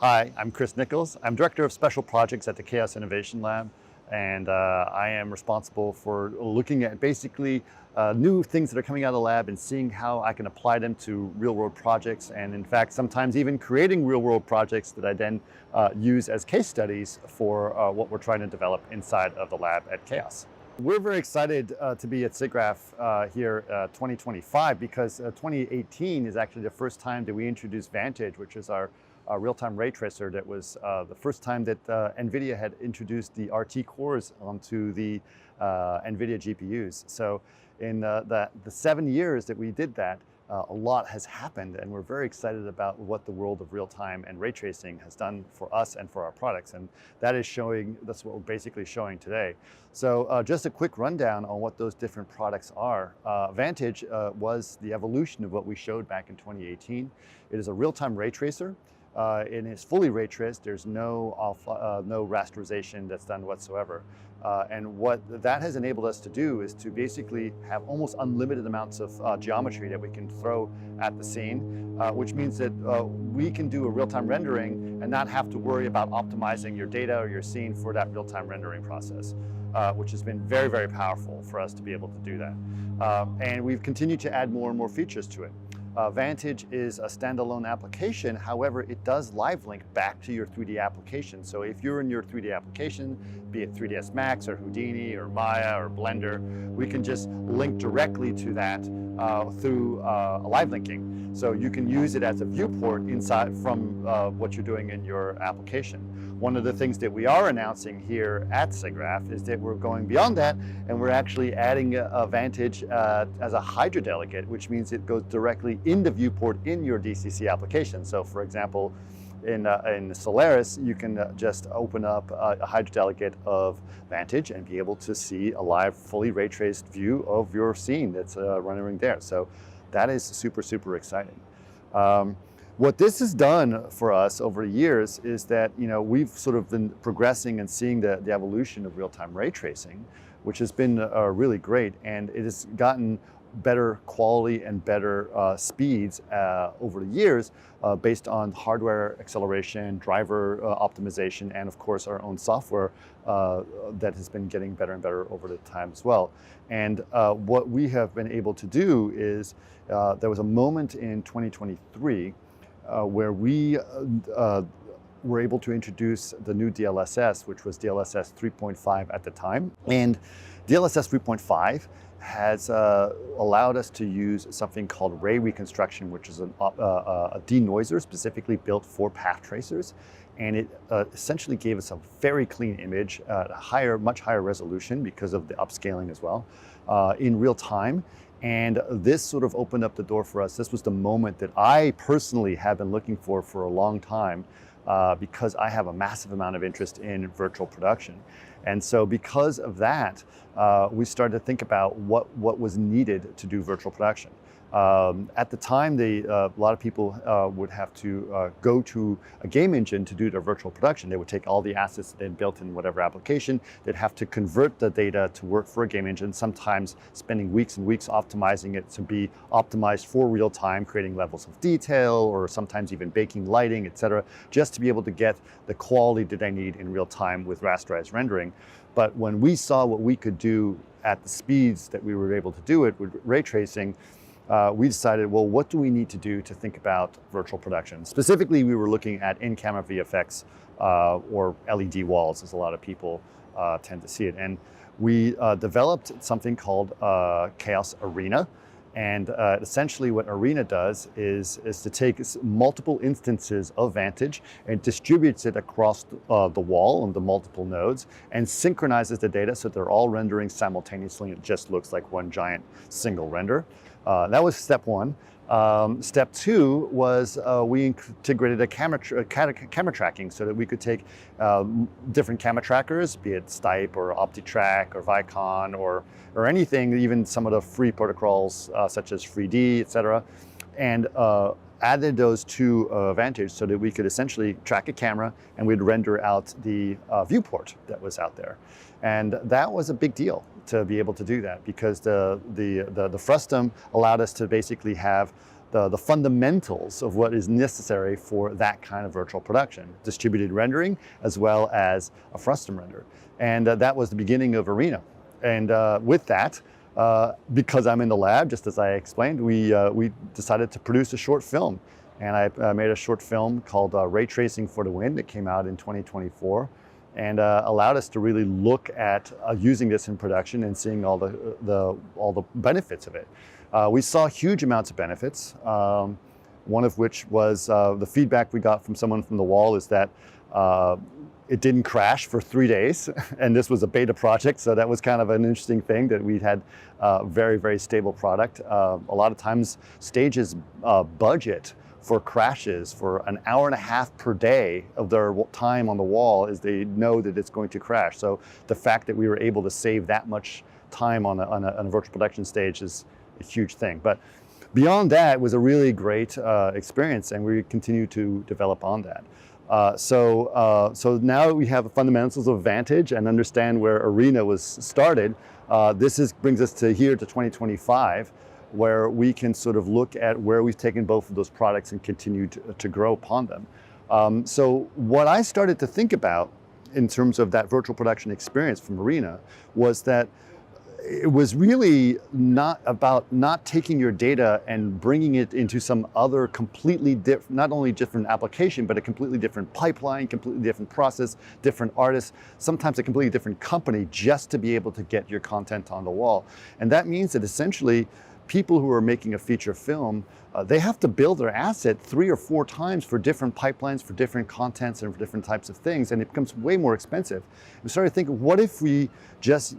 Hi, I'm Chris Nichols. I'm Director of Special Projects at the Chaos Innovation Lab, and I am responsible for looking at basically new things that are coming out of the lab and seeing how I can apply them to real-world projects, and in fact, sometimes even creating real-world projects that I then use as case studies for what we're trying to develop inside of the lab at Chaos. We're very excited to be at SIGGRAPH here 2025 because 2018 is actually the first time that we introduced Vantage, which is our real-time ray tracer. That was the first time that NVIDIA had introduced the RT cores onto the NVIDIA GPUs. So in the 7 years that we did that, a lot has happened, and we're very excited about what the world of real-time and ray tracing has done for us and for our products. And that's what we're basically showing today. So just a quick rundown on what those different products are. Vantage was the evolution of what we showed back in 2018. It is a real-time ray tracer. It is fully ray traced. There's no rasterization that's done whatsoever. And what that has enabled us to do is to basically have almost unlimited amounts of geometry that we can throw at the scene, which means that we can do a real-time rendering and not have to worry about optimizing your data or your scene for that real-time rendering process, which has been very, very powerful for us to be able to do that. And we've continued to add more and more features to it. Vantage is a standalone application. However, it does live link back to your 3D application. So if you're in your 3D application, be it 3ds Max or Houdini or Maya or Blender, we can just link directly to that through live linking. So you can use it as a viewport inside from what you're doing in your application. One of the things that we are announcing here at SIGGRAPH is that we're going beyond that, and we're actually adding a Vantage as a Hydra delegate, which means it goes directly in the viewport in your DCC application. So for example, in Solaris, you can just open up a Hydra delegate of Vantage and be able to see a live, fully ray traced view of your scene that's running there. So that is super, super exciting. What this has done for us over years is that, we've sort of been progressing and seeing the evolution of real-time ray tracing, which has been really great, and it has gotten better quality and better speeds over the years based on hardware acceleration, driver optimization, and of course our own software that has been getting better and better over the time as well. And what we have been able to do is, there was a moment in 2023 where we were able to introduce the new DLSS, which was DLSS 3.5 at the time. And DLSS 3.5 has allowed us to use something called ray reconstruction, which is a denoiser specifically built for path tracers. And it essentially gave us a very clean image, much higher resolution because of the upscaling as well, in real time. And this sort of opened up the door for us. This was the moment that I personally have been looking for a long time, because I have a massive amount of interest in virtual production. And so because of that, we started to think about what was needed to do virtual production. At the time, a lot of people would have to go to a game engine to do their virtual production. They would take all the assets that they'd built in whatever application. They'd have to convert the data to work for a game engine, sometimes spending weeks and weeks optimizing it to be optimized for real time, creating levels of detail, or sometimes even baking lighting, etc., just to be able to get the quality that they need in real time with rasterized rendering. But when we saw what we could do at the speeds that we were able to do it with ray tracing, we decided, well, what do we need to do to think about virtual production? Specifically, we were looking at in-camera VFX or LED walls, as a lot of people tend to see it. And we developed something called Chaos Arena. And essentially what Arena does is to take multiple instances of Vantage and distributes it across the wall on the multiple nodes and synchronizes the data so they're all rendering simultaneously. It just looks like one giant single render. That was step one. Step two was we integrated a camera tracking so that we could take different camera trackers, be it Stipe or OptiTrack or Vicon or anything, even some of the free protocols such as 3D, etc., and added those to Vantage so that we could essentially track a camera and we'd render out the viewport that was out there. And that was a big deal to be able to do that, because the frustum allowed us to basically have the fundamentals of what is necessary for that kind of virtual production, distributed rendering as well as a frustum render. And that was the beginning of Arena. And with that, because I'm in the lab, just as I explained, we decided to produce a short film. And I made a short film called Ray Tracing for the Win that came out in 2024 and allowed us to really look at using this in production and seeing all the benefits of it. We saw huge amounts of benefits, one of which was the feedback we got from someone from the wall is that it didn't crash for 3 days, and this was a beta project, so that was kind of an interesting thing that we'd had a very, very stable product. A lot of times stages budget for crashes for an hour and a half per day of their time on the wall is they know that it's going to crash. So the fact that we were able to save that much time on a virtual production stage is a huge thing. But beyond that, it was a really great experience, and we continue to develop on that. So now we have the fundamentals of Vantage and understand where Arena was started. This brings us to here to 2025, where we can sort of look at where we've taken both of those products and continue to grow upon them. So what I started to think about in terms of that virtual production experience from Arena was that it was really not about not taking your data and bringing it into some other completely different, not only different application, but a completely different pipeline, completely different process, different artists, sometimes a completely different company just to be able to get your content on the wall. And that means that essentially people who are making a feature film, they have to build their asset 3 or 4 times for different pipelines, for different contents and for different types of things. And it becomes way more expensive. We started thinking, what if we just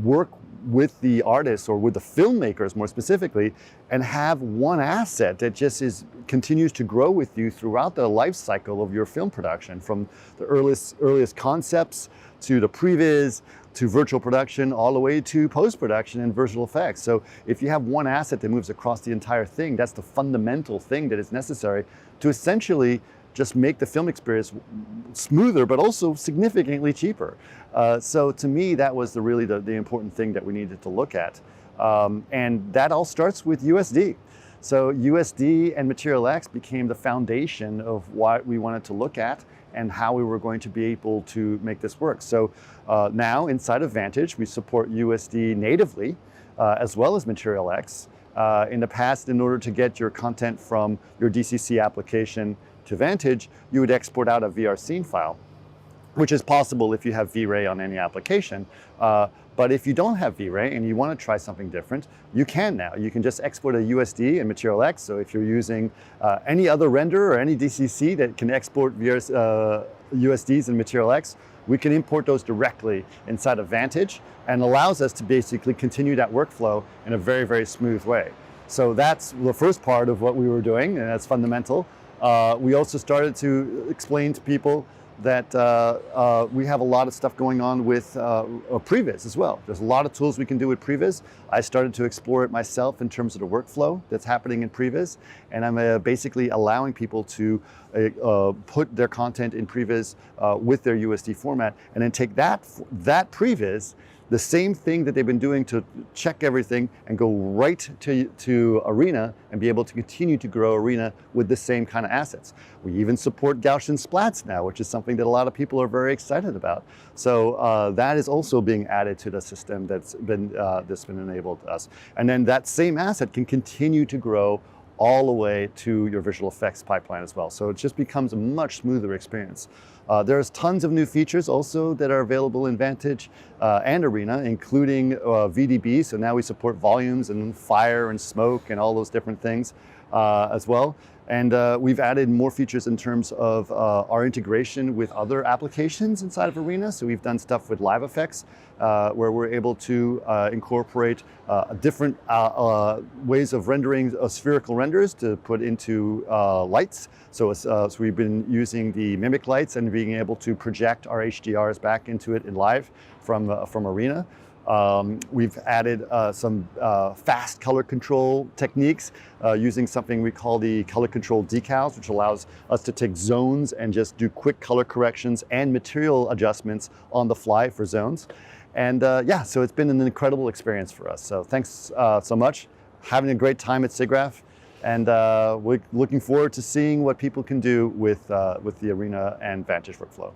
work with the artists or with the filmmakers more specifically and have one asset that just continues to grow with you throughout the life cycle of your film production, from the earliest concepts to the previs to virtual production all the way to post-production and visual effects. So if you have one asset that moves across the entire thing, that's the fundamental thing that is necessary to essentially just make the film experience smoother, but also significantly cheaper. So to me, that was really the important thing that we needed to look at. And that all starts with USD. So USD and MaterialX became the foundation of what we wanted to look at and how we were going to be able to make this work. So now inside of Vantage, we support USD natively, as well as MaterialX. In the past, in order to get your content from your DCC application to Vantage, you would export out a VR scene file, which is possible if you have V-Ray on any application. But if you don't have V-Ray and you want to try something different, you can now. You can just export a USD in MaterialX. So if you're using any other renderer or any DCC that can export USDs in MaterialX, we can import those directly inside of Vantage, and allows us to basically continue that workflow in a very, very smooth way. So that's the first part of what we were doing, and that's fundamental. We also started to explain to people that we have a lot of stuff going on with previs as well. There's a lot of tools we can do with previs. I started to explore it myself in terms of the workflow that's happening in previs, and I'm basically allowing people to put their content in previs with their USD format, and then take that previs, the same thing that they've been doing to check everything, and go right to Arena and be able to continue to grow Arena with the same kind of assets. We even support Gaussian Splats now, which is something that a lot of people are very excited about. So that is also being added to the system that's been enabled to us. And then that same asset can continue to grow all the way to your visual effects pipeline as well. So it just becomes a much smoother experience. There's tons of new features also that are available in Vantage and Arena, including VDB. So now we support volumes and fire and smoke and all those different things as well. And we've added more features in terms of our integration with other applications inside of Arena. So we've done stuff with live effects, where we're able to incorporate different ways of rendering spherical renders to put into lights. So we've been using the mimic lights and being able to project our HDRs back into it in live from Arena. We've added some fast color control techniques using something we call the color control decals, which allows us to take zones and just do quick color corrections and material adjustments on the fly for zones. And yeah, so it's been an incredible experience for us. So thanks so much. Having a great time at SIGGRAPH. And we're looking forward to seeing what people can do with the Arena and Vantage workflow.